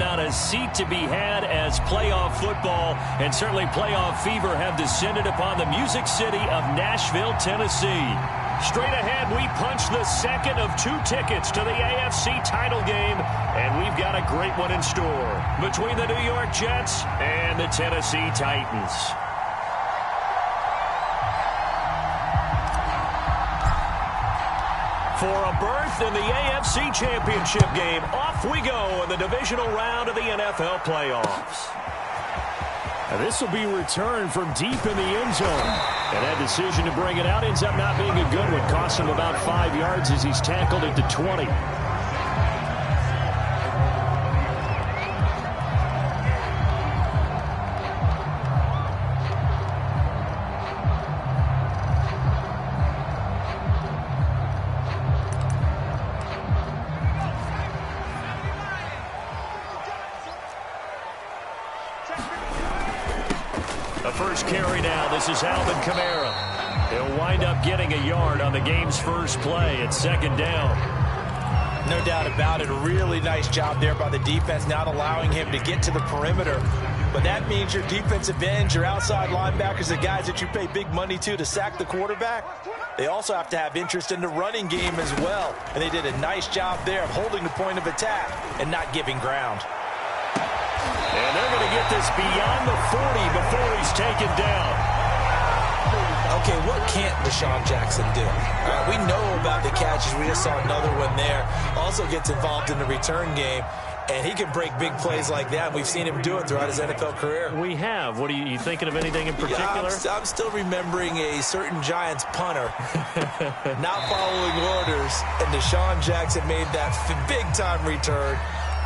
not a seat to be had as playoff football and certainly playoff fever have descended upon the Music City of Nashville, Tennessee. Straight ahead, we punch the second of 2 tickets to the AFC title game, and we've got a great one in store between the New York Jets and the Tennessee Titans. For a berth in the AFC Championship game, off we go in the divisional round of the NFL playoffs. This will be returned from deep in the end zone. And that decision to bring it out ends up not being a good one. Costs him about 5 yards as he's tackled at the 20. First carry now. This is Alvin Kamara. He'll wind up getting a yard on the game's first play. It's second down. No doubt about it. A really nice job there by the defense, not allowing him to get to the perimeter. But that means your defensive ends, your outside linebackers, the guys that you pay big money to sack the quarterback, they also have to have interest in the running game as well. And they did a nice job there of holding the point of attack and not giving ground. And they're going to get this beyond the 40 before he's taken down. Okay, what can't Deshaun Jackson do? We know about the catches. We just saw another one there. Also gets involved in the return game. And he can break big plays like that. We've seen him do it throughout his NFL career. We have. What are you thinking of anything in particular? Yeah, I'm still remembering a certain Giants punter not following orders. And Deshaun Jackson made that big-time return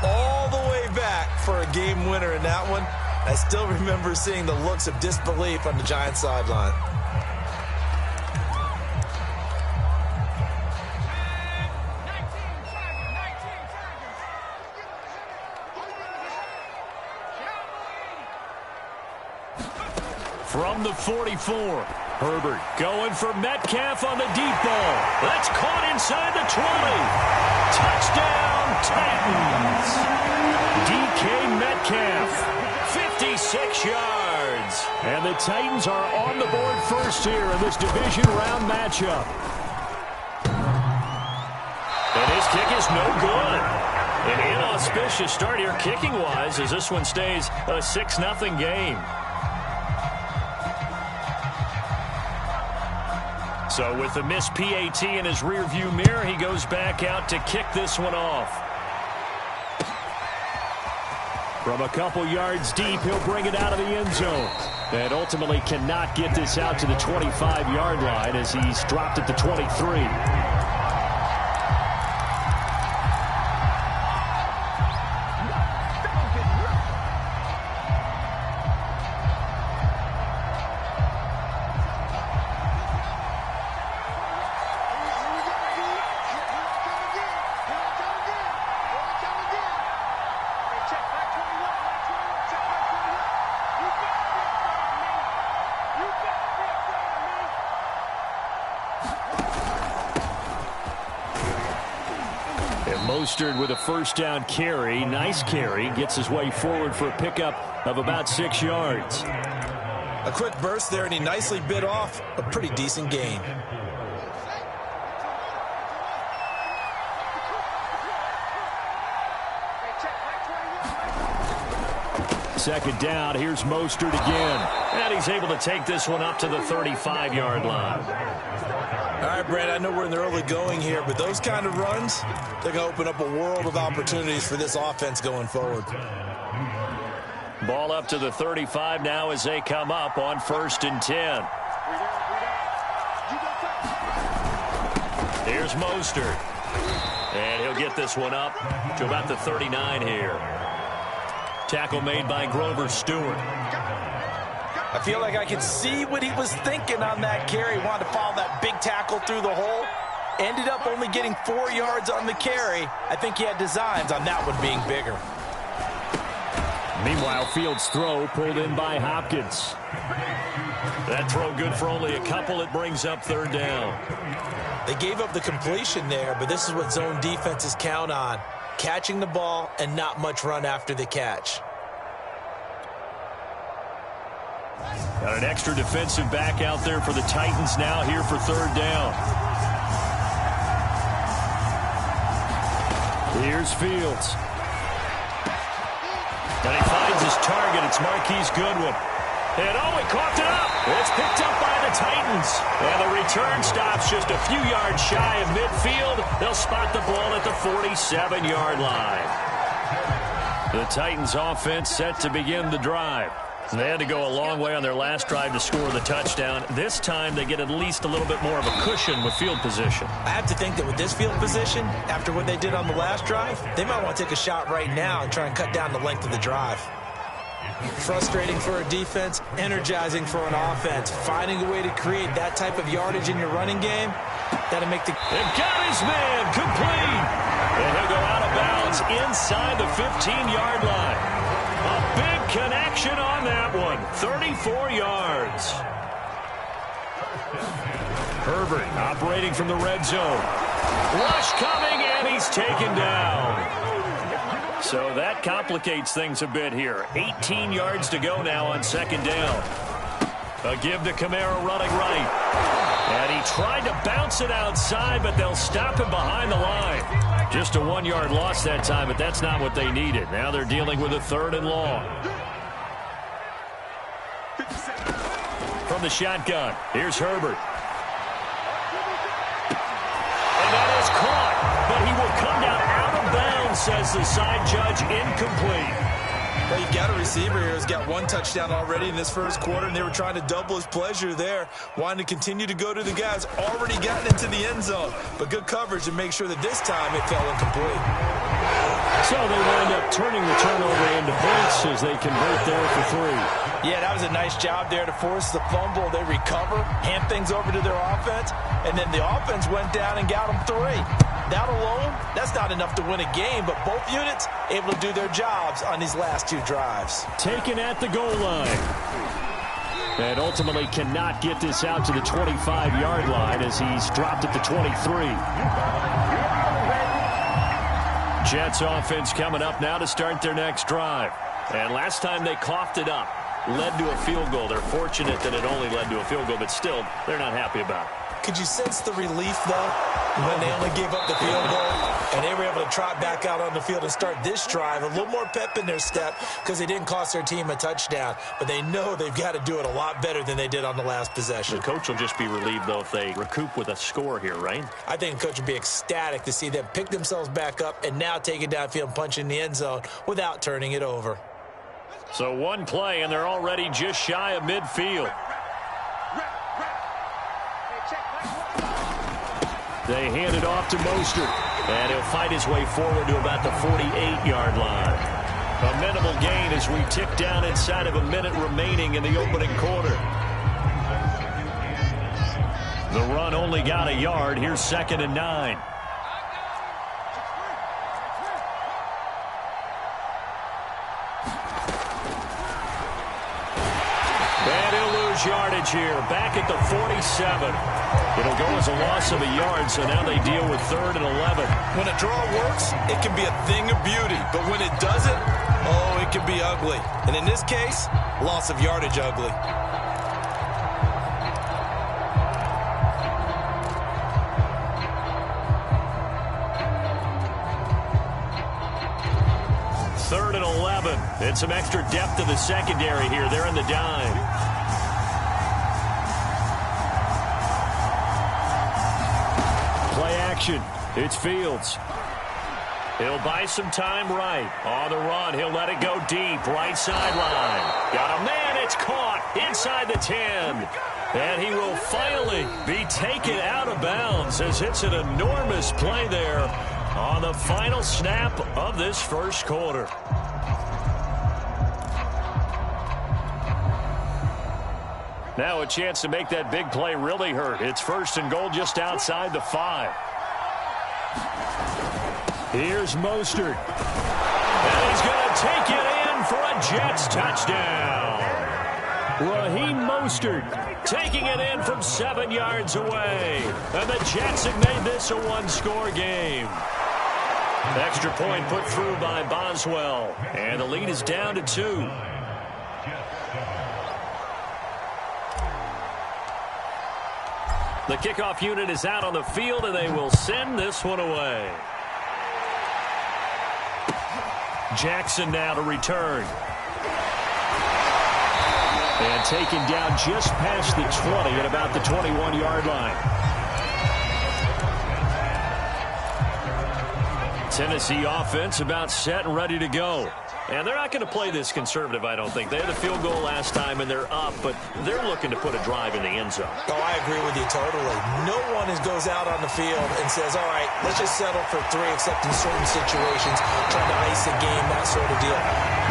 all the way back for a game winner in that one. I still remember seeing the looks of disbelief on the Giants sideline. From the 44, Herbert going for Metcalf on the deep ball. That's caught inside the 20. Touchdown, Titans. DK Metcalf, 56 yards. And the Titans are on the board first here in this division round matchup. And his kick is no good. An inauspicious start here kicking-wise as this one stays a 6-0 game. So with the missed PAT in his rearview mirror, he goes back out to kick this one off. From a couple yards deep, he'll bring it out of the end zone. And ultimately cannot get this out to the 25-yard line as he's dropped at the 23. Mostert with a first down carry. Nice carry. Gets his way forward for a pickup of about 6 yards. A quick burst there, and he nicely bit off a pretty decent gain. Second down. Here's Mostert again. And he's able to take this one up to the 35-yard line. All right, Brad, I know we're in the early going here, but those kind of runs, they're going to open up a world of opportunities for this offense going forward. Ball up to the 35 now as they come up on 1st and 10. Here's Mostert. And he'll get this one up to about the 39 here. Tackle made by Grover Stewart. I feel like I can see what he was thinking on that carry. Wanted to follow that big tackle through the hole. Ended up only getting 4 yards on the carry. I think he had designs on that one being bigger. Meanwhile, Fields' throw pulled in by Hopkins. That throw good for only a couple. It brings up 3rd down. They gave up the completion there, but this is what zone defenses count on. catching the ball and not much run after the catch. Got an extra defensive back out there for the Titans now here for third down. Here's Fields. And he finds his target. It's Marquise Goodwin. And he coughed it up. It's picked up by the Titans. And the return stops just a few yards shy of midfield. They'll spot the ball at the 47-yard line. The Titans offense set to begin the drive. They had to go a long way on their last drive to score the touchdown. This time they get at least a little bit more of a cushion with field position. I have to think that with this field position, after what they did on the last drive, they might want to take a shot right now and try and cut down the length of the drive. Frustrating for a defense, energizing for an offense. Finding a way to create that type of yardage in your running game, that'll make the... They've got his man complete. And he'll go out of bounds inside the 15-yard line. A big connection on that one. 34 yards. Herbert operating from the red zone. Rush coming, and he's taken down. So that complicates things a bit here. 18 yards to go now on second down. A give to Kamara running right. And he tried to bounce it outside, but they'll stop him behind the line. Just a 1-yard loss that time, but that's not what they needed. Now they're dealing with a 3rd and long. From the shotgun, here's Herbert. And that is caught, but he will come down out of bounds, says the side judge, incomplete. Well, you've got a receiver here who's got 1 touchdown already in this first quarter, and they were trying to double his pleasure there, wanting to continue to go to the guys already gotten into the end zone. But good coverage to make sure that this time it fell incomplete. So they wind up turning the turnover into points as they convert there for 3. Yeah, that was a nice job there to force the fumble. They recover, hand things over to their offense, and then the offense went down and got them 3. That alone, that's not enough to win a game, but both units able to do their jobs on these last 2 drives. Taken at the goal line. And ultimately cannot get this out to the 25-yard line as he's dropped at the 23. Jets offense coming up now to start their next drive. And last time they coughed it up, led to a field goal. They're fortunate that it only led to a field goal, but still, they're not happy about it. Could you sense the relief, though, when they only gave up the field goal and they were able to trot back out on the field and start this drive? A little more pep in their step because they didn't cost their team a touchdown, but they know they've got to do it a lot better than they did on the last possession. The coach will just be relieved, though, if they recoup with a score here, right? I think the coach would be ecstatic to see them pick themselves back up and now take it downfield and punch in the end zone without turning it over. So 1 play, and they're already just shy of midfield. They hand it off to Mostert, and he'll fight his way forward to about the 48-yard line. A minimal gain as we tick down inside of a minute remaining in the opening quarter. The run only got a yard. Here's 2nd and 9. And he'll lose yardage here, back at the 47. It'll go as a loss of a yard, so now they deal with 3rd and 11. When a draw works, it can be a thing of beauty. But when it doesn't, oh, it can be ugly. And in this case, loss of yardage ugly. Third and 11. And some extra depth to the secondary here. They're in the dime. Play action. It's Fields. He'll buy some time right. On the run, he'll let it go deep. Right sideline. Got a man. It's caught inside the 10. And he will finally be taken out of bounds as it's an enormous play there on the final snap of this first quarter. Now a chance to make that big play really hurt. It's 1st and goal just outside the 5. Here's Mostert. And he's going to take it in for a Jets touchdown. Raheem Mostert taking it in from 7 yards away. And the Jets have made this a 1-score game. Extra point put through by Boswell. And the lead is down to 2. The kickoff unit is out on the field, and they will send this one away. Jackson now to return. And taken down just past the 20 at about the 21-yard line. Tennessee offense about set and ready to go. And they're not going to play this conservative, I don't think. They had a field goal last time, and they're up, but they're looking to put a drive in the end zone. Oh, I agree with you totally. No one goes out on the field and says, all right, let's just settle for 3, except in certain situations, trying to ice a game, that sort of deal.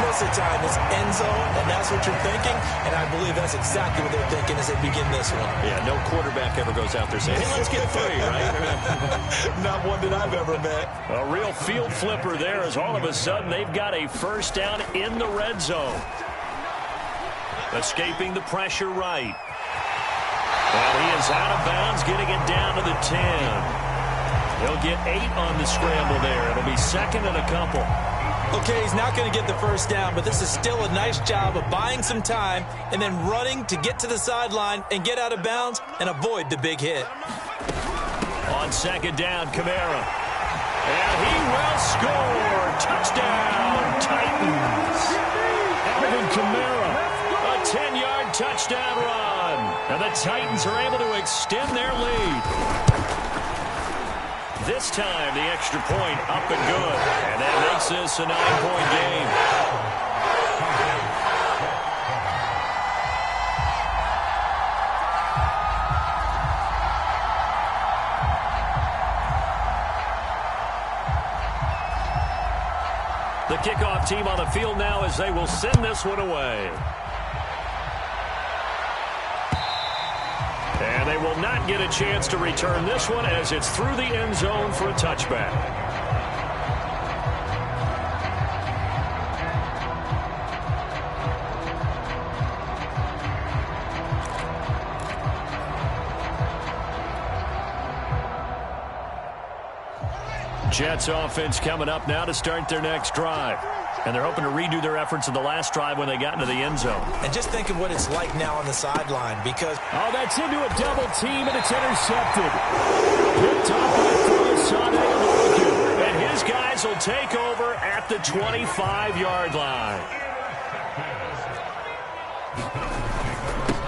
Most of the time, it's end zone, and that's what you're thinking, and I believe that's exactly what they're thinking as they begin this one. Yeah, no quarterback ever goes out there saying, hey, let's get 3, right? Not one that I've ever met. A real field flipper there as all of a sudden they've got a first down in the red zone. Escaping the pressure right. Well, he is out of bounds, getting it down to the 10. He'll get 8 on the scramble there. It'll be second and a couple. Okay, he's not going to get the first down, but this is still a nice job of buying some time and then running to get to the sideline and get out of bounds and avoid the big hit. On second down, Kamara. And he will score. Touchdown, Titans. Alvin Kamara, a 10-yard touchdown run. And the Titans are able to extend their lead. This time, the extra point up and good. And that makes this a 9-point game. The kickoff team on the field now as they will send this one away. And they will not get a chance to return this one as it's through the end zone for a touchback. Jets offense coming up now to start their next drive. And they're hoping to redo their efforts in the last drive when they got into the end zone. And just think of what it's like now on the sideline because... Oh, that's into a double team, and it's intercepted. Picked off by Sane Aluaku. And his guys will take over at the 25-yard line.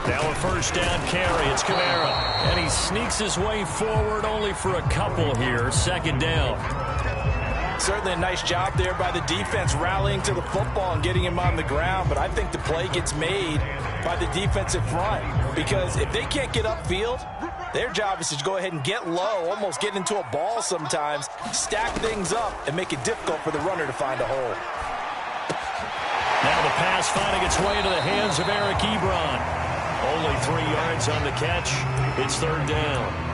Now a first down carry. It's Kamara. And he sneaks his way forward only for a couple here. Second down. Certainly a nice job there by the defense rallying to the football and getting him on the ground. But I think the play gets made by the defensive front. Because if they can't get upfield, their job is to go ahead and get low, almost get into a ball sometimes, stack things up, and make it difficult for the runner to find a hole. Now the pass finding its way into the hands of Eric Ebron. Only 3 yards on the catch. It's third down.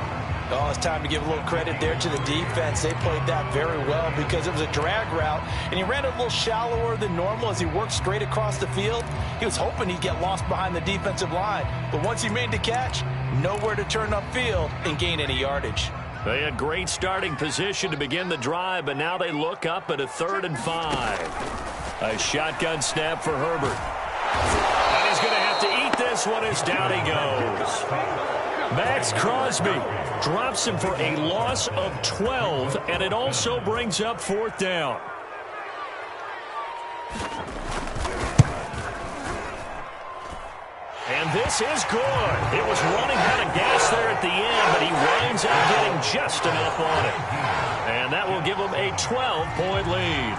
Oh, it's time to give a little credit there to the defense. They played that very well because it was a drag route, and he ran a little shallower than normal as he worked straight across the field. He was hoping he'd get lost behind the defensive line, but once he made the catch, nowhere to turn upfield and gain any yardage. They had great starting position to begin the drive, but now they look up at a 3rd and 5. A shotgun snap for Herbert. And he's going to have to eat this one as down he goes. Max Crosby drops him for a loss of 12, and it also brings up 4th down. And this is good. It was running out of gas there at the end, but he winds up getting just enough on it. And that will give him a 12-point lead.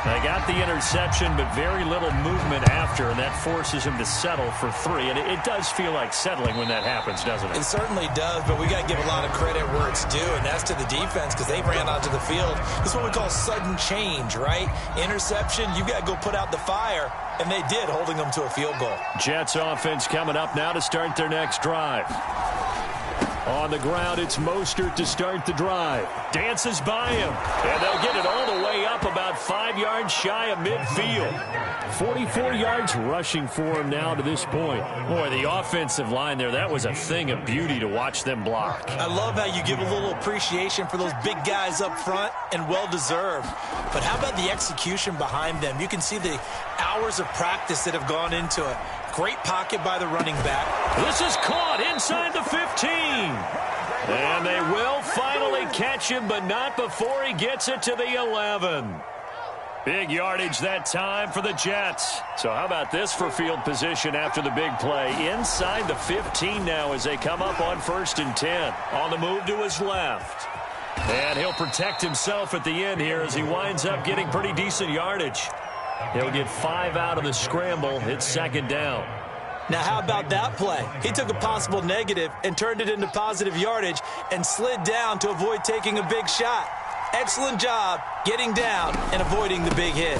They got the interception, but very little movement after, and that forces him to settle for 3. And it does feel like settling when that happens, doesn't it? It certainly does, but we got to give a lot of credit where it's due, and that's to the defense because they ran onto the field. This is what we call sudden change, right? Interception, you got to go put out the fire, and they did, holding them to a field goal. Jets offense coming up now to start their next drive. On the ground, it's Mostert to start the drive. Dances by him, and they'll get it all the way up about 5 yards shy of midfield. 44 yards rushing for him now to this point. Boy, the offensive line there, that was a thing of beauty to watch them block. I love how you give a little appreciation for those big guys up front, and well-deserved. But how about the execution behind them? You can see the hours of practice that have gone into it. Great pocket by the running back. This is caught inside the 15. And they will finally catch him, but not before he gets it to the 11. Big yardage that time for the Jets. So how about this for field position after the big play? Inside the 15 now as they come up on 1st and 10. On the move to his left. And he'll protect himself at the end here as he winds up getting pretty decent yardage. He'll get 5 out of the scramble. It's 2nd down. Now, how about that play? He took a possible negative and turned it into positive yardage and slid down to avoid taking a big shot. Excellent job getting down and avoiding the big hit.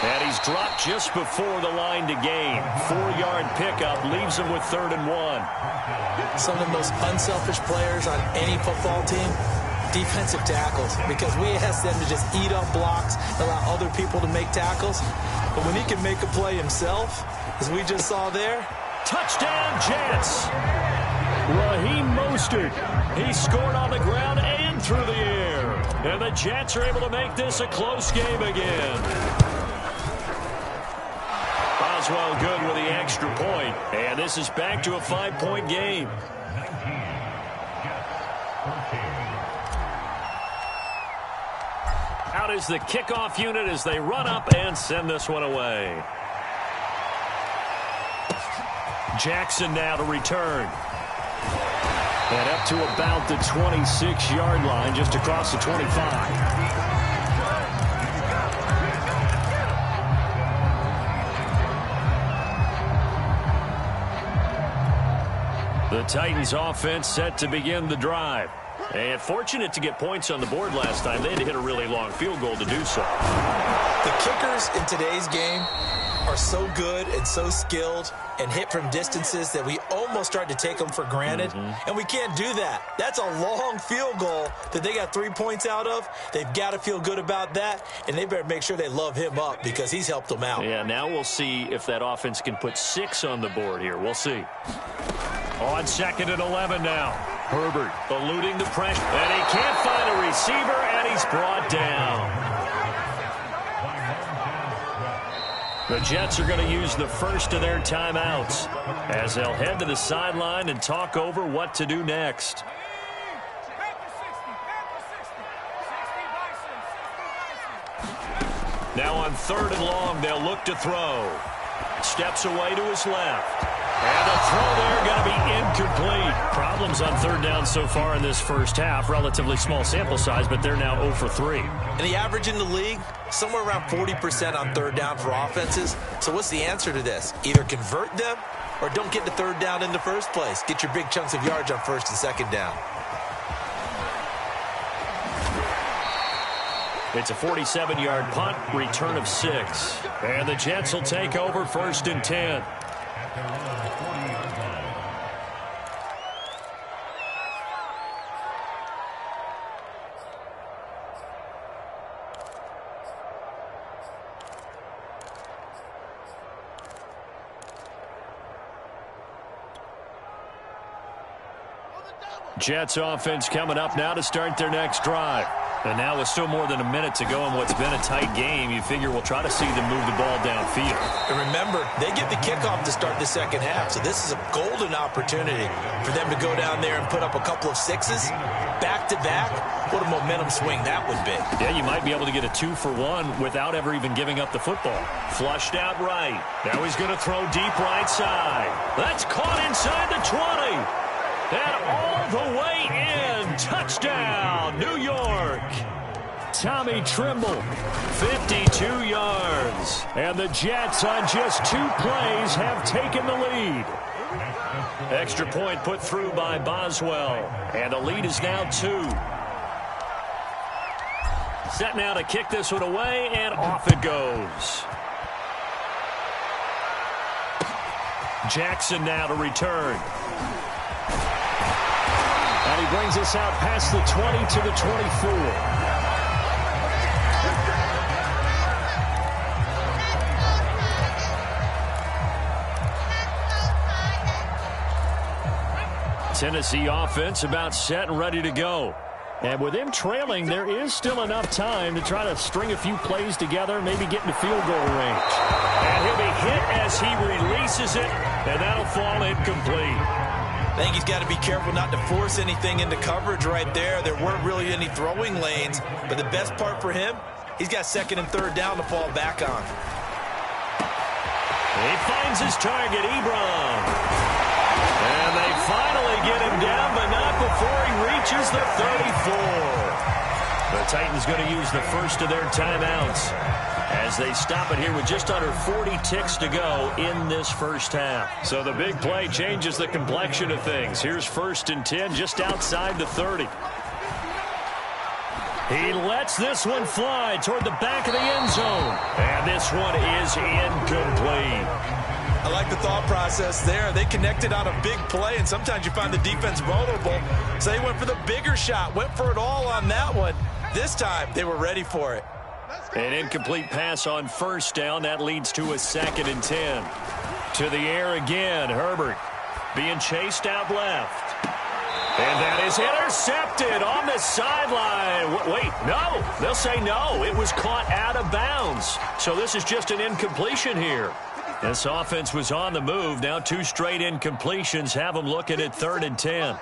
And he's dropped just before the line to gain. 4-yard pickup leaves him with 3rd and 1. Some of the most unselfish players on any football team, defensive tackles, because we ask them to just eat up blocks, allow other people to make tackles. But when he can make a play himself, as we just saw there. Touchdown, Jets. Raheem Mostert. He scored on the ground and through the air. And the Jets are able to make this a close game again. Boswell good with the extra point. And this is back to a 5-point game. Out is the kickoff unit as they run up and send this one away. Jackson now to return. And up to about the 26-yard line, just across the 25. The Titans offense set to begin the drive. And fortunate to get points on the board last time. They had to hit a really long field goal to do so. The kickers in today's game are so good and so skilled and hit from distances that we almost start to take them for granted. And we can't do that. That's a long field goal that they got 3 points out of. They've got to feel good about that, and they better make sure they love him up because he's helped them out. Yeah, now we'll see if that offense can put 6 on the board here. We'll see. On 2nd and 11 now. Herbert eluding the pressure. And he can't find a receiver, and he's brought down. The Jets are going to use the first of their timeouts as they'll head to the sideline and talk over what to do next. Now on 3rd and long, they'll look to throw. Steps away to his left. And the throw there going to be incomplete. Problems on 3rd down so far in this first half. Relatively small sample size, but they're now 0 for 3. And the average in the league, somewhere around 40% on 3rd down for offenses. So what's the answer to this? Either convert them or don't get to 3rd down in the first place. Get your big chunks of yards on 1st and 2nd down. It's a 47-yard punt, return of 6. And the Jets will take over 1st and 10. Jets offense coming up now to start their next drive. And now with still more than a minute to go in what's been a tight game, you figure we'll try to see them move the ball downfield. And remember, they get the kickoff to start the second half, so this is a golden opportunity for them to go down there and put up a couple of 6s back-to-back. What a momentum swing that would be. Yeah, you might be able to get a 2-for-1 without ever even giving up the football. Flushed out right. Now he's going to throw deep right side. That's caught inside the 20. And all the way in. Touchdown, New York. Tommy Trimble, 52 yards. And the Jets on just 2 plays have taken the lead. Extra point put through by Boswell. And the lead is now 2. Set now to kick this one away, and off it goes. And he brings us out past the 20 to the 24. Tennessee offense about set and ready to go. And with him trailing, there is still enough time to try to string a few plays together, maybe get into field goal range. And he'll be hit as he releases it, and that'll fall incomplete. I think he's got to be careful not to force anything into coverage right there. There weren't really any throwing lanes, but the best part for him, he's got second and third down to fall back on. He finds his target, Ebron. And they finally get him down, but not before he reaches the 34. The Titans going to use the first of their timeouts as they stop it here with just under 40 ticks to go in this first half. So the big play changes the complexion of things. Here's 1st and 10 just outside the 30. He lets this one fly toward the back of the end zone. And this one is incomplete. I like the thought process there. They connected on a big play, and sometimes you find the defense vulnerable. So they went for the bigger shot, went for it all on that one. This time, they were ready for it. An incomplete pass on 1st down. That leads to a 2nd and 10. To the air again, Herbert being chased out left. And that is intercepted on the sideline. Wait, no. They'll say no. It was caught out of bounds. So this is just an incompletion here. This offense was on the move. Now 2 straight incompletions have them looking at 3rd and 10.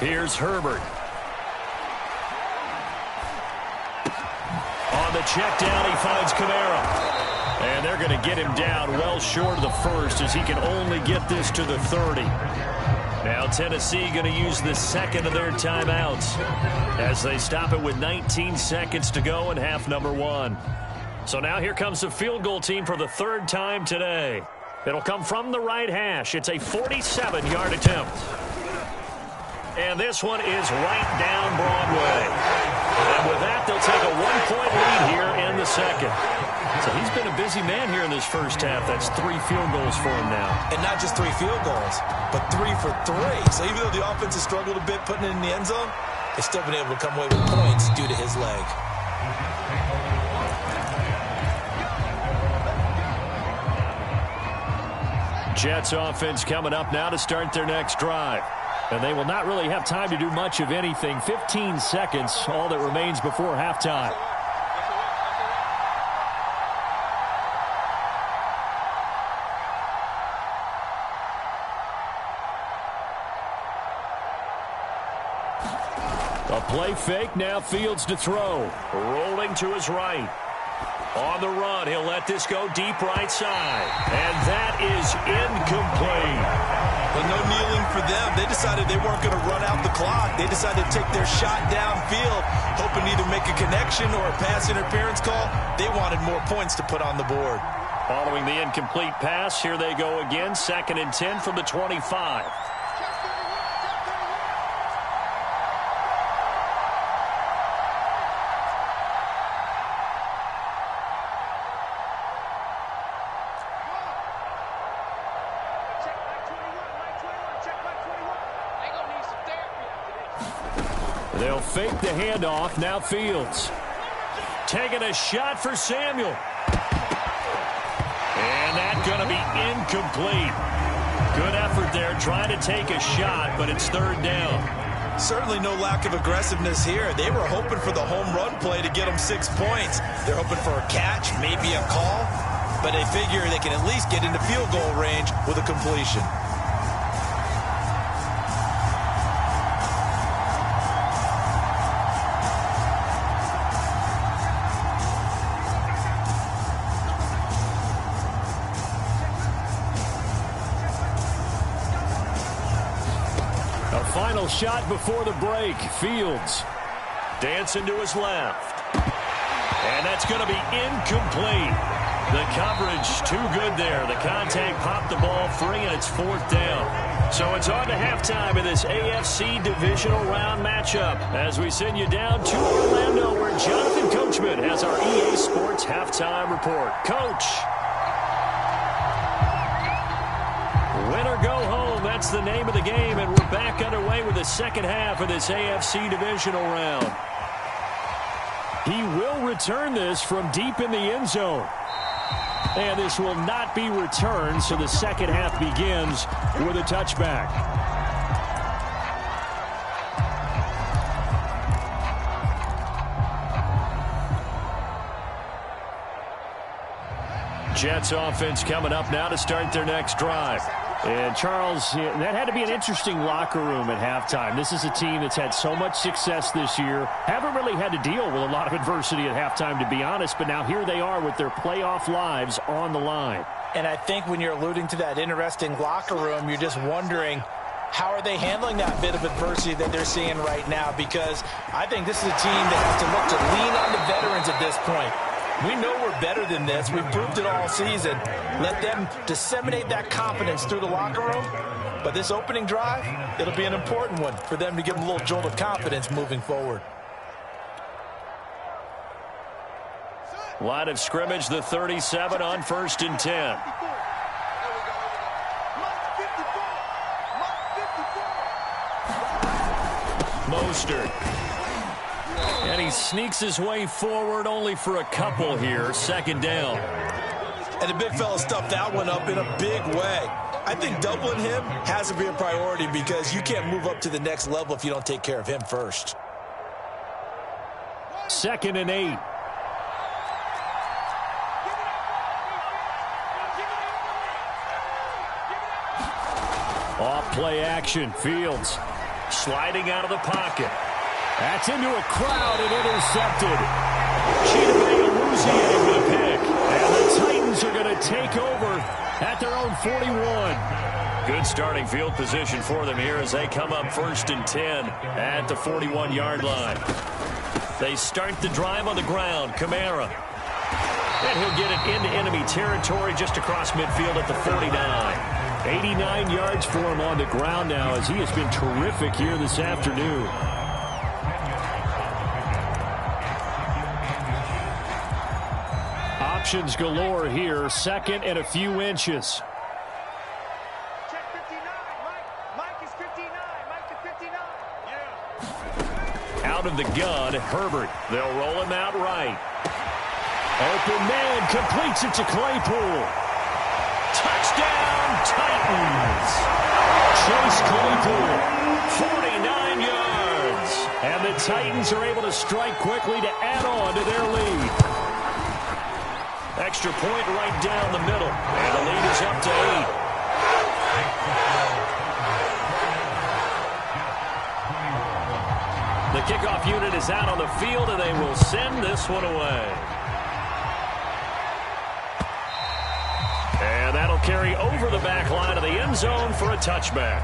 Here's Herbert. On the check down, he finds Kamara. And they're going to get him down well short of the first as he can only get this to the 30. Now Tennessee going to use the second of their timeouts as they stop it with 19 seconds to go in half number 1. So now here comes the field goal team for the 3rd time today. It'll come from the right hash. It's a 47-yard attempt. And this one is right down Broadway. And with that, they'll take a 1-point lead here in the second. So he's been a busy man here in this first half. That's 3 field goals for him now. And not just 3 field goals, but 3 for 3. So even though the offense has struggled a bit putting it in the end zone, they've still been able to come away with points due to his leg. Jets offense coming up now to start their next drive. And they will not really have time to do much of anything. 15 seconds, all that remains before halftime. A play fake, now Fields to throw. Rolling to his right. On the run, he'll let this go deep right side. And that is incomplete. But no kneeling for them. They decided they weren't going to run out the clock. They decided to take their shot downfield, hoping to either make a connection or a pass interference call. They wanted more points to put on the board. Following the incomplete pass, here they go again. 2nd and 10 from the 25. They'll fake the handoff. Now Fields. Taking a shot for Samuel. And that's going to be incomplete. Good effort there trying to take a shot, but it's 3rd down. Certainly no lack of aggressiveness here. They were hoping for the home run play to get them 6 points. They're hoping for a catch, maybe a call, but they figure they can at least get into field goal range with a completion. Final shot before the break. Fields dancing to his left. And that's going to be incomplete. The coverage too good there. The contact popped the ball free, and it's 4th down. So it's on to halftime of this AFC divisional round matchup as we send you down to Orlando where Jonathan Coachman has our EA Sports halftime report. Coach. Win or go home. That's That's the name of the game, and we're back underway with the second half of this AFC divisional round. He will return this from deep in the end zone. And this will not be returned, so the second half begins with a touchback. Jets offense coming up now to start their next drive. And, Charles, that had to be an interesting locker room at halftime. This is a team that's had so much success this year. Haven't really had to deal with a lot of adversity at halftime, to be honest. But now here they are with their playoff lives on the line. And I think when you're alluding to that interesting locker room, you're just wondering, how are they handling that bit of adversity that they're seeing right now? Because I think this is a team that has to look to lean on the veterans at this point. We know we're better than this. We've proved it all season. Let them disseminate that confidence through the locker room. But this opening drive, it'll be an important one for them to give them a little jolt of confidence moving forward. Line of scrimmage, the 37 on 1st and 10. Mostert. And he sneaks his way forward only for a couple here. Second down. And the big fella stuffed that one up in a big way. I think doubling him has to be a priority because you can't move up to the next level if you don't take care of him first. 2nd and 8. Off play action. Fields sliding out of the pocket. That's into a crowd and intercepted. Chidobe Awuzie with a pick. And the Titans are going to take over at their own 41. Good starting field position for them here as they come up 1st and 10 at the 41-yard line. They start the drive on the ground. Kamara. And he'll get it into enemy territory just across midfield at the 49. 89 yards for him on the ground now as he has been terrific here this afternoon. Options galore here. 2nd and a few inches. Check 59. Mike is 59. Mike is 59. Yeah. Out of the gun, Herbert. They'll roll him out right. Open man completes it to Claypool. Touchdown, Titans. Chase Claypool, 49 yards. And the Titans are able to strike quickly to add on to their lead. Extra point right down the middle. And the lead is up to 8. The kickoff unit is out on the field, and they will send this one away. And that'll carry over the back line of the end zone for a touchback.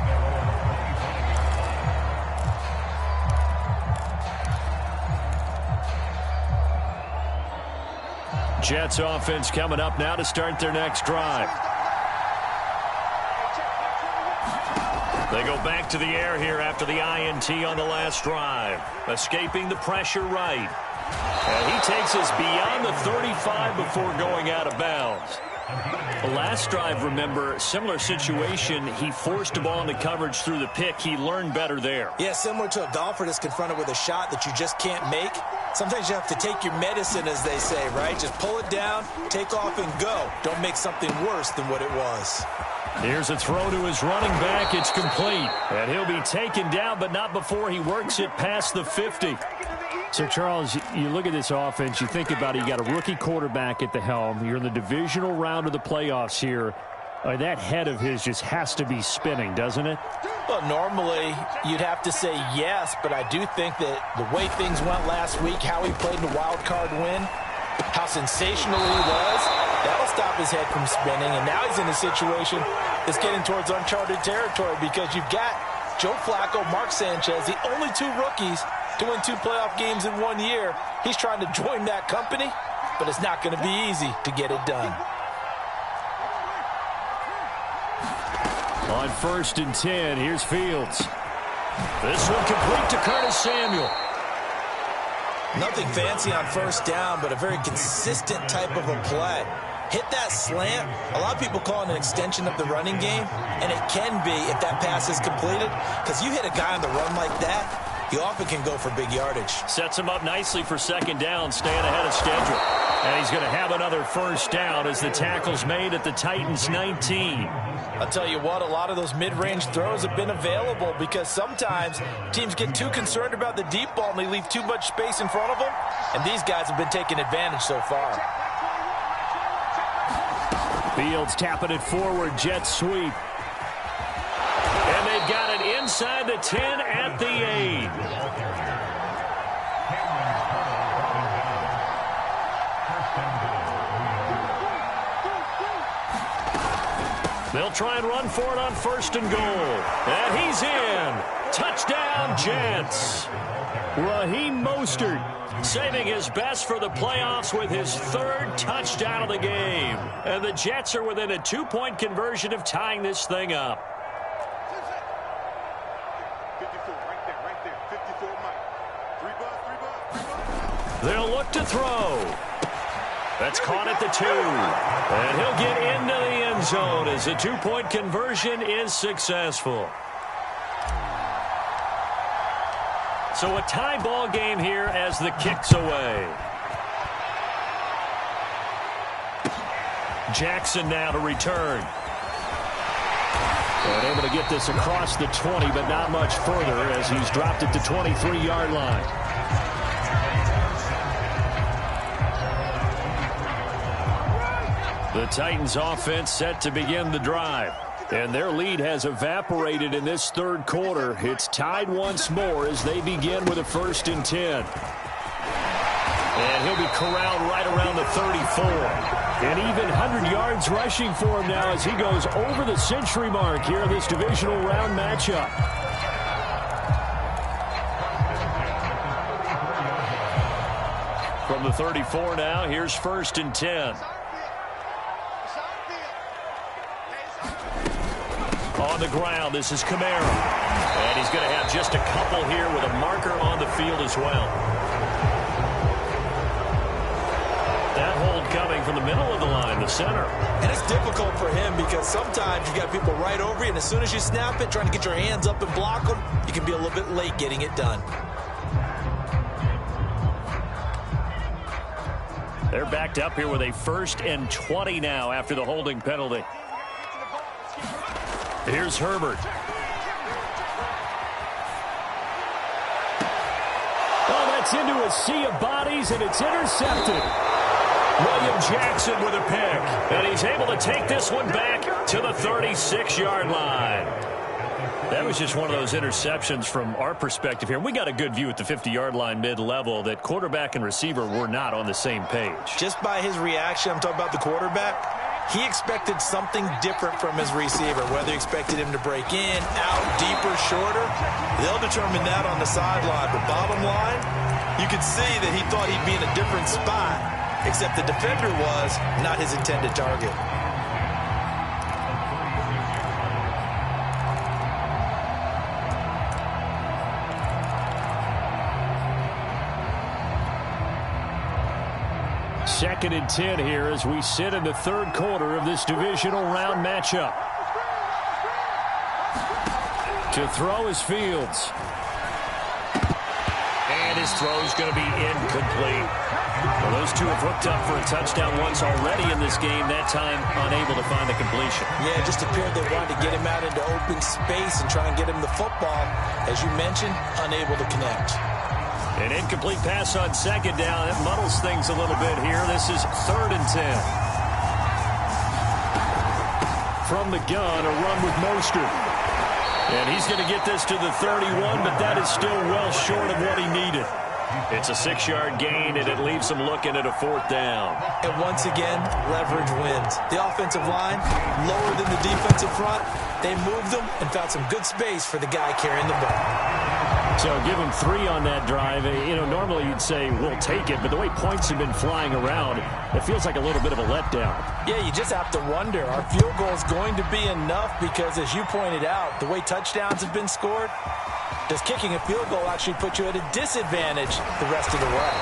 Jets offense coming up now to start their next drive. They go back to the air here after the INT on the last drive. Escaping the pressure right. And he takes us beyond the 35 before going out of bounds. The last drive, remember, similar situation. He forced the ball into coverage through the pick. He learned better there. Yeah, similar to a golfer that's confronted with a shot that you just can't make. Sometimes you have to take your medicine, as they say, right? Just pull it down, take off, and go. Don't make something worse than what it was. Here's a throw to his running back. It's complete. And he'll be taken down, but not before he works it past the 50. So, Charles, you look at this offense, you think about it, you got a rookie quarterback at the helm. You're in the divisional round of the playoffs here. That head of his just has to be spinning, doesn't it? Well, normally you'd have to say yes, but I do think that the way things went last week, how he played in the wild card win, how sensational he was, that'll stop his head from spinning. And now he's in a situation that's getting towards uncharted territory because you've got Joe Flacco, Mark Sanchez, the only two rookies to win 2 playoff games in 1 year. He's trying to join that company, but it's not going to be easy to get it done. On 1st and 10, here's Fields. This one complete to Curtis Samuel. Nothing fancy on 1st down, but a very consistent type of a play. hit that slant. A lot of people call it an extension of the running game, and it can be if that pass is completed, because you hit a guy on the run like that, you often can go for big yardage. Sets him up nicely for second down, staying ahead of schedule. And he's going to have another first down as the tackle's made at the Titans' 19. I'll tell you what, a lot of those mid-range throws have been available because sometimes teams get too concerned about the deep ball and they leave too much space in front of them, and these guys have been taking advantage so far. Fields tapping it forward, jet sweep. And they've got it inside the 10 at the 8. They'll try and run for it on first and goal. And he's in. Touchdown, Jets. Raheem Mostert saving his best for the playoffs with his third touchdown of the game. And the Jets are within a 2-point conversion of tying this thing up. 54, right there. 54, Mike. 3 bucks. They'll look to throw. That's caught at the 2. And he'll get into the end zone as the 2-point conversion is successful. So a tie ball game here as the kick's away. Jackson now to return. And able to get this across the 20, but not much further as he's dropped it to 23-yard line. The Titans offense set to begin the drive. And their lead has evaporated in this third quarter. It's tied once more as they begin with a 1st and 10. And he'll be corralled right around the 34. And even 100 yards rushing for him now as he goes over the century mark here in this divisional round matchup. From the 34 now, here's 1st and 10. On the ground, this is Kamara. And he's going to have just a couple here with a marker on the field as well. That hold coming from the middle of the line, the center. And it's difficult for him because sometimes you got people right over you, and as soon as you snap it, trying to get your hands up and block them, you can be a little bit late getting it done. They're backed up here with a 1st and 20 now after the holding penalty. Here's Herbert. Oh, that's into a sea of bodies, and it's intercepted. William Jackson with a pick. And he's able to take this one back to the 36-yard line. That was just one of those interceptions from our perspective here. We got a good view at the 50-yard line mid-level that quarterback and receiver were not on the same page. Just by his reaction, I'm talking about the quarterback, he expected something different from his receiver, whether he expected him to break in, out, deeper, shorter. They'll determine that on the sideline. But bottom line, you could see that he thought he'd be in a different spot, except the defender was not his intended target. Second and 10 here as we sit in the third quarter of this divisional round matchup. To throw is Fields. And his throw's going to be incomplete. Well, those two have hooked up for a touchdown once already in this game, that time unable to find the completion. Yeah, it just appeared they wanted to get him out into open space and try and get him the football. As you mentioned, unable to connect. An incomplete pass on second down. That muddles things a little bit here. This is 3rd and 10. From the gun, a run with Mostert. And he's going to get this to the 31, but that is still well short of what he needed. It's a 6-yard gain, and it leaves him looking at a 4th down. And once again, leverage wins. The offensive line, lower than the defensive front. They moved them and found some good space for the guy carrying the ball. So give him 3 on that drive. You know, normally you'd say we'll take it, but the way points have been flying around, it feels like a little bit of a letdown. Yeah, you just have to wonder, are field goals going to be enough? Because as you pointed out, the way touchdowns have been scored, does kicking a field goal actually put you at a disadvantage the rest of the way?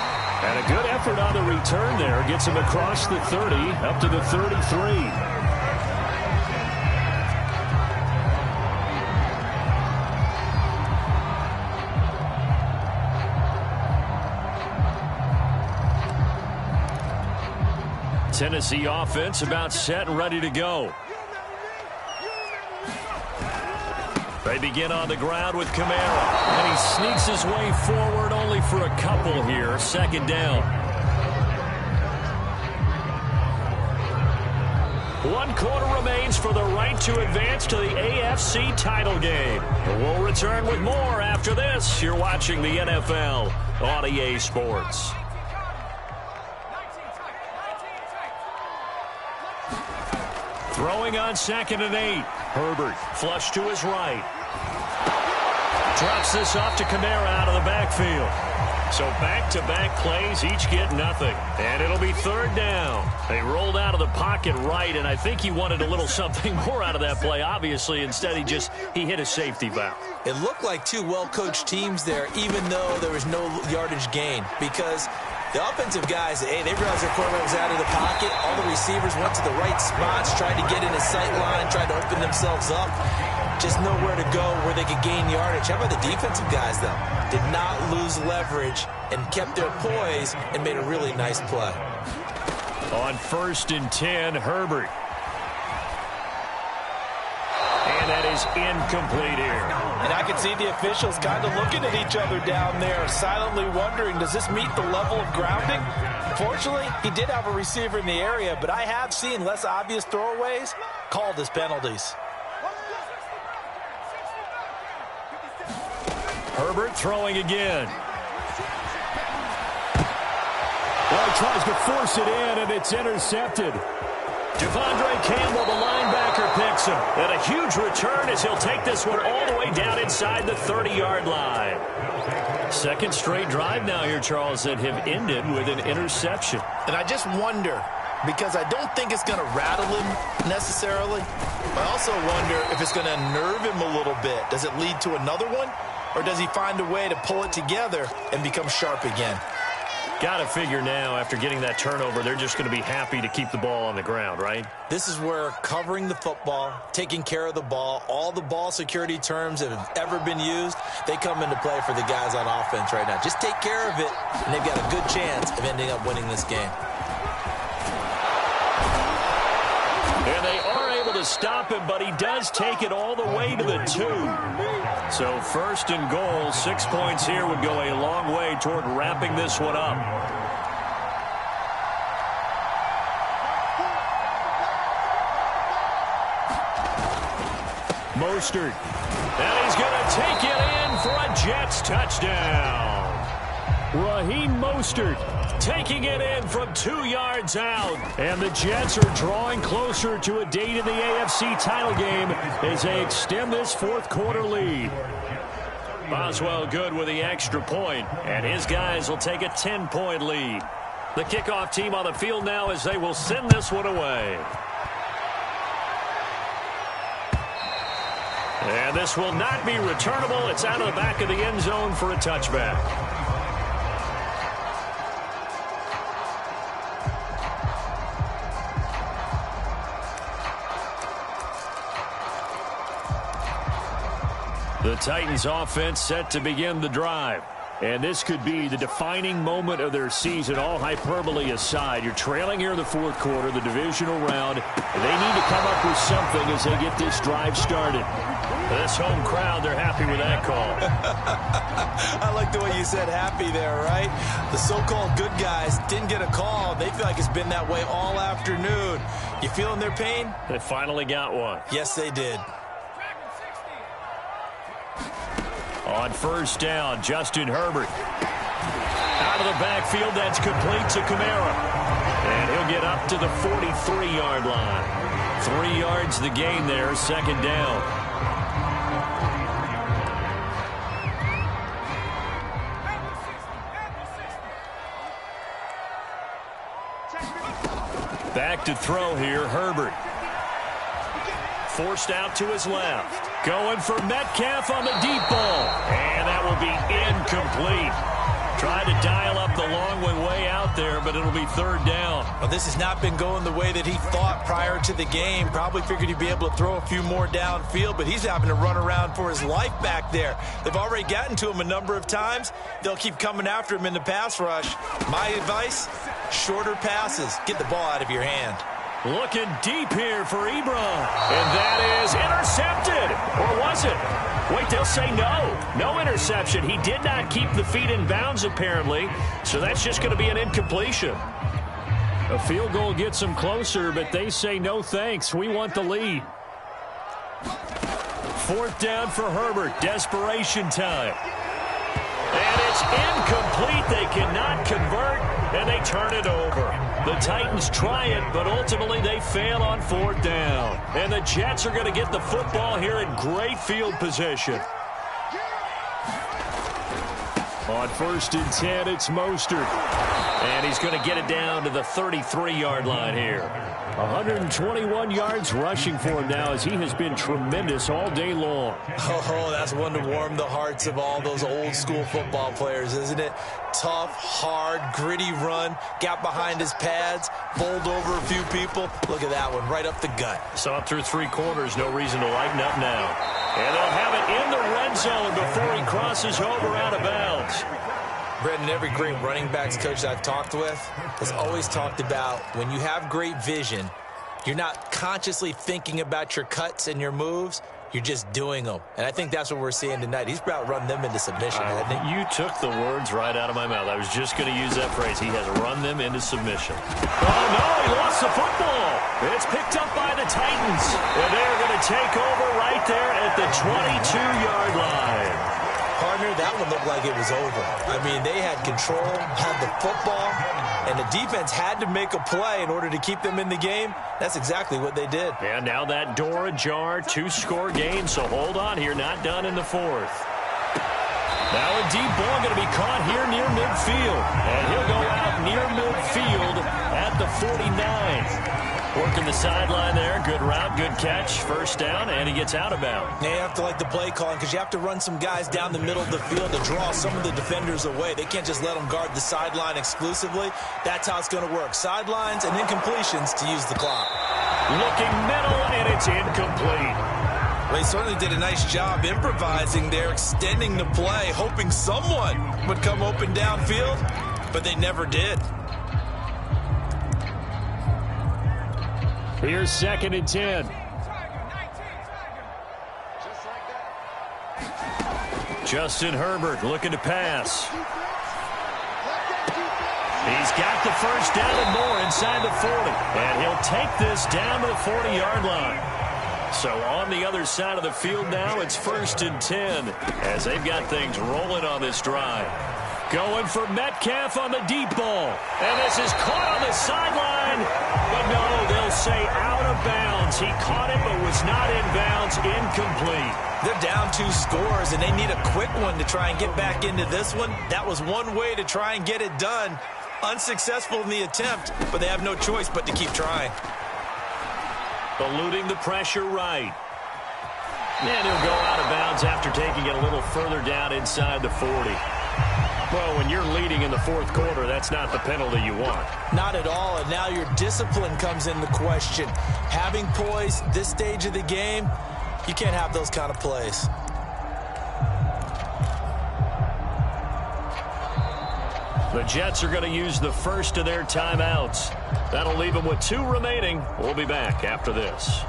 And a good effort on the return there. Gets him across the 30, up to the 33. Tennessee offense about set and ready to go. They begin on the ground with Kamara, and he sneaks his way forward only for a couple here. Second down. 1 quarter remains for the right to advance to the AFC title game. We'll return with more after this. You're watching the NFL on EA Sports. Throwing on 2nd and 8. Herbert flush to his right. Drops this off to Kamara out of the backfield. So back-to-back plays, each get nothing. And it'll be 3rd down. They rolled out of the pocket right, and I think he wanted a little something more out of that play, obviously. Instead, he hit a safety valve. It looked like two well-coached teams there, even though there was no yardage gain, because the offensive guys, they realized their quarterback was out of the pocket. All the receivers went to the right spots, tried to get in his sight line, tried to open themselves up. Just nowhere to go where they could gain yardage. How about the defensive guys, though? Did not lose leverage and kept their poise and made a really nice play. On 1st and 10, Herbert. And that is incomplete here. And I can see the officials kind of looking at each other down there, silently wondering, does this meet the level of grounding? Fortunately, he did have a receiver in the area, but I have seen less obvious throwaways called as penalties. Herbert throwing again. Well, he tries to force it in, and it's intercepted. Devondre Campbell, the linebacker, picks him. And a huge return as he'll take this one all the way down inside the 30-yard line. Second straight drive now here, Charles, that have ended with an interception. And I just wonder, because I don't think it's going to rattle him necessarily. I also wonder if it's going to unnerve him a little bit. Does it lead to another one? Or does he find a way to pull it together and become sharp again? Got to figure now, after getting that turnover, they're just going to be happy to keep the ball on the ground, right? This is where covering the football, taking care of the ball, all the ball security terms that have ever been used, they come into play for the guys on offense right now. Just take care of it, and they've got a good chance of ending up winning this game. And they are able to stop him, but he does take it all the way to the 2. So 1st and goal, 6 points here would go a long way toward wrapping this one up. Mostert. And he's going to take it in for a Jets touchdown. Raheem Mostert taking it in from 2 yards out. And the Jets are drawing closer to a date in the AFC title game as they extend this 4th quarter lead. Boswell good with the extra point, and his guys will take a 10-point lead. The kickoff team on the field now as they will send this one away. And this will not be returnable. It's out of the back of the end zone for a touchback. The Titans offense set to begin the drive. And this could be the defining moment of their season, all hyperbole aside. You're trailing here in the 4th quarter, the divisional round. And they need to come up with something as they get this drive started. This home crowd, they're happy with that call. I like the way you said happy there, right? The so-called good guys didn't get a call. They feel like it's been that way all afternoon. You feeling their pain? They finally got one. Yes, they did. On 1st down, Justin Herbert. Out of the backfield, that's complete to Kamara. And he'll get up to the 43-yard line. 3 yards the gain there, 2nd down. Back to throw here, Herbert. Forced out to his left. Going for Metcalf on the deep ball. And that will be incomplete. Tried to dial up the long way out there, but it'll be third down. Well, this has not been going the way that he thought prior to the game. Probably figured he'd be able to throw a few more downfield, but he's having to run around for his life back there. They've already gotten to him a number of times. They'll keep coming after him in the pass rush. My advice, shorter passes. Get the ball out of your hand. Looking deep here for Ebron. And that is intercepted. Or was it? Wait, they'll say no. No interception. He did not keep the feet in bounds, apparently. So that's just going to be an incompletion. A field goal gets them closer, but they say no thanks. We want the lead. Fourth down for Herbert. Desperation time. And it's incomplete. They cannot convert, and they turn it over. The Titans try it, but ultimately they fail on fourth down. And the Jets are going to get the football here in great field position. On 1st and 10, it's Mostert. And he's going to get it down to the 33-yard line here. 121 yards rushing for him now as he has been tremendous all day long. Oh, that's one to warm the hearts of all those old-school football players, isn't it? Tough, hard, gritty run, got behind his pads, bowled over a few people. Look at that one, right up the gut. Saw it through 3 quarters, no reason to lighten up now. And they'll have it in the red zone before he crosses over out of bounds. Brendan, every great running backs coach I've talked with has always talked about when you have great vision, you're not consciously thinking about your cuts and your moves. You're just doing them. And I think that's what we're seeing tonight. He's about run them into submission. You took the words right out of my mouth. I was just going to use that phrase. He has run them into submission. Oh, no, he lost the football. It's picked up by the Titans. And they're going to take over right there at the 22-yard line. Partner, that one looked like it was over. I mean, they had control, had the football, and the defense had to make a play in order to keep them in the game. That's exactly what they did. And now that door ajar, 2-score game, so hold on here, not done in the 4th. Now a deep ball going to be caught here near midfield. And he'll go out near midfield at the 49. Working the sideline there. Good route, good catch. First down, and he gets out of bounds. Now you have to like the play calling because you have to run some guys down the middle of the field to draw some of the defenders away. They can't just let them guard the sideline exclusively. That's how it's going to work. Sidelines and incompletions to use the clock. Looking middle, and it's incomplete. Well, he certainly did a nice job improvising there, extending the play, hoping someone would come open downfield, but they never did. Here's 2nd and 10. Justin Herbert looking to pass. He's got the first down and more inside the 40. And he'll take this down to the 40-yard line. So on the other side of the field now, it's 1st and 10 as they've got things rolling on this drive. Going for Metcalf on the deep ball. And this is caught on the sideline. But no, they'll say out of bounds. He caught it but was not in bounds. Incomplete. They're down 2 scores, and they need a quick one to try and get back into this one. That was one way to try and get it done. Unsuccessful in the attempt, but they have no choice but to keep trying. Eluding the pressure right. And he'll go out of bounds after taking it a little further down inside the 40. Well, when you're leading in the 4th quarter, that's not the penalty you want. Not at all, and now your discipline comes into question. Having poise this stage of the game, you can't have those kind of plays. The Jets are going to use the first of their timeouts. That'll leave them with 2 remaining. We'll be back after this.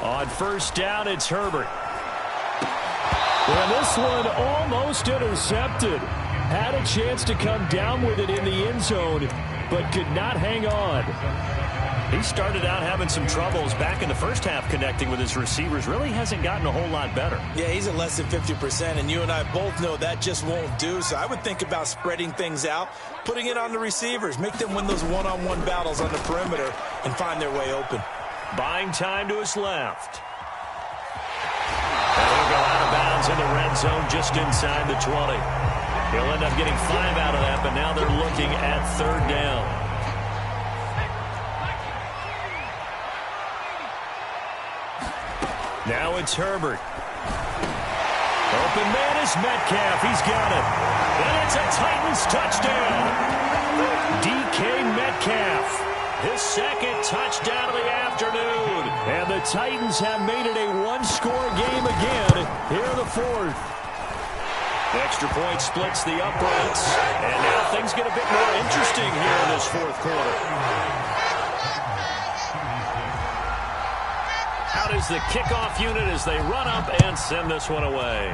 On 1st down, it's Herbert. And this one almost intercepted. Had a chance to come down with it in the end zone, but could not hang on. He started out having some troubles back in the first half connecting with his receivers. Really hasn't gotten a whole lot better. Yeah, he's at less than 50%, and you and I both know that just won't do. So I would think about spreading things out, putting it on the receivers, make them win those one-on-one battles on the perimeter and find their way open. Buying time to his left. And he'll go out of bounds in the red zone just inside the 20. He'll end up getting 5 out of that, but now they're looking at 3rd down. Now it's Herbert. Open man is Metcalf. He's got it. And it's a Titans touchdown. DK Metcalf. His 2nd touchdown of the afternoon. And the Titans have made it a 1-score game again here in the 4th. Extra point splits the uprights. And now things get a bit more interesting here in this 4th quarter. Out is the kickoff unit as they run up and send this one away.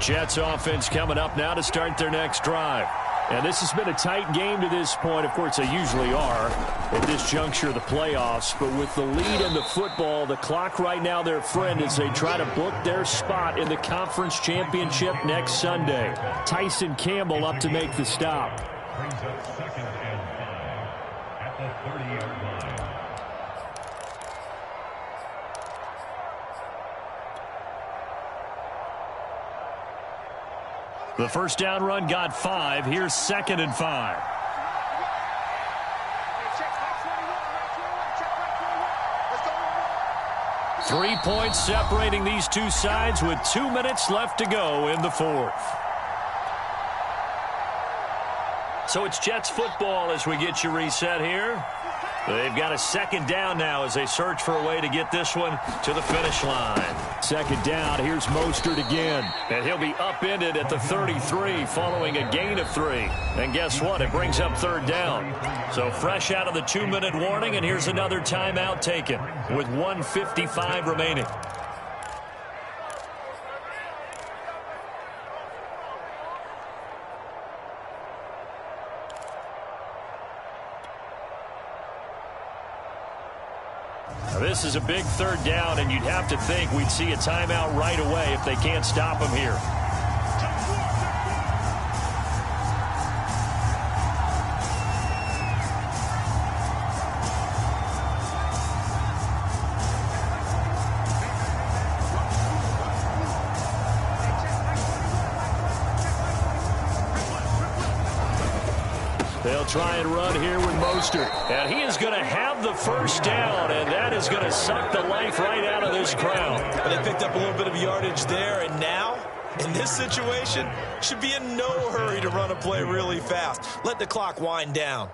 Jets offense coming up now to start their next drive. And this has been a tight game to this point. Of course, they usually are at this juncture of the playoffs. But with the lead in the football, the clock right now their friend as they try to book their spot in the conference championship next Sunday. Tyson Campbell up to make the stop. Brings up 2nd and 5 at the 30-yard line. The 1st down run got 5. Here's 2nd and 5. 3 points separating these two sides with 2 minutes left to go in the 4th. So it's Jets football as we get you reset here. They've got a 2nd down now as they search for a way to get this one to the finish line. 2nd down, here's Mostert again. And he'll be upended at the 33 following a gain of 3. And guess what? It brings up 3rd down. So fresh out of the 2-minute warning, and here's another timeout taken with 1:55 remaining. This is a big 3rd down, and you'd have to think we'd see a timeout right away if they can't stop him here. They'll try and run here with Mostert. And he is going to have the 1st down, and that is going to suck the life right out of this crowd. But they picked up a little bit of yardage there, and now, in this situation, should be in no hurry to run a play really fast. Let the clock wind down.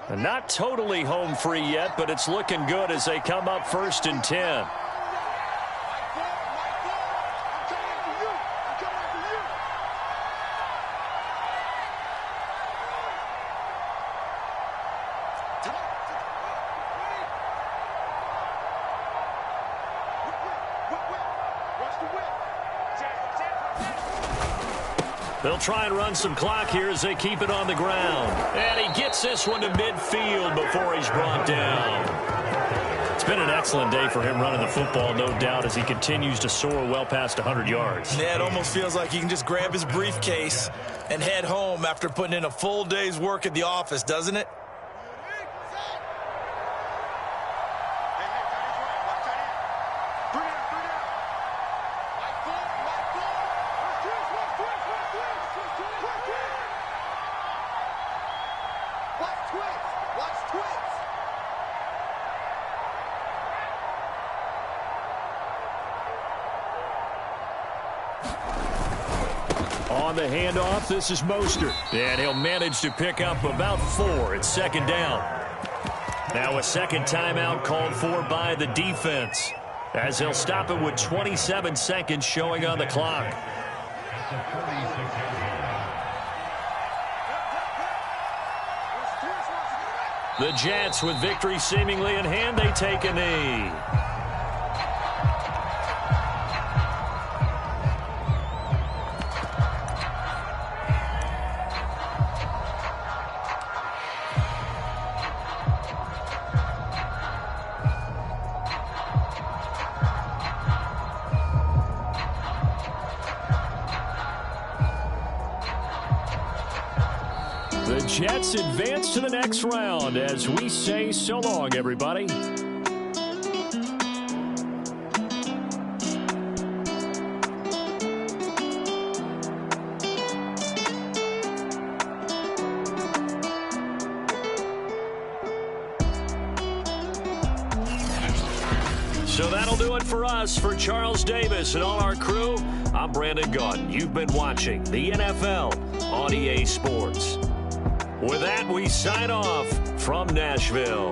And not totally home free yet, but it's looking good as they come up 1st and 10. They'll try and run some clock here as they keep it on the ground. And he gets this one to midfield before he's brought down. It's been an excellent day for him running the football, no doubt, as he continues to soar well past 100 yards. Yeah, it almost feels like he can just grab his briefcase and head home after putting in a full day's work at the office, doesn't it? On the handoff, this is Mostert. And he'll manage to pick up about 4. It's 2nd down. Now a 2nd timeout called for by the defense, as they'll stop it with 27 seconds showing on the clock. The Jets, with victory seemingly in hand, they take a knee. The Jets advance to the next round as we say so long, everybody. So that'll do it for us. For Charles Davis and all our crew, I'm Brandon Gaudin. You've been watching the NFL on EA Sports. With that, we sign off from Nashville.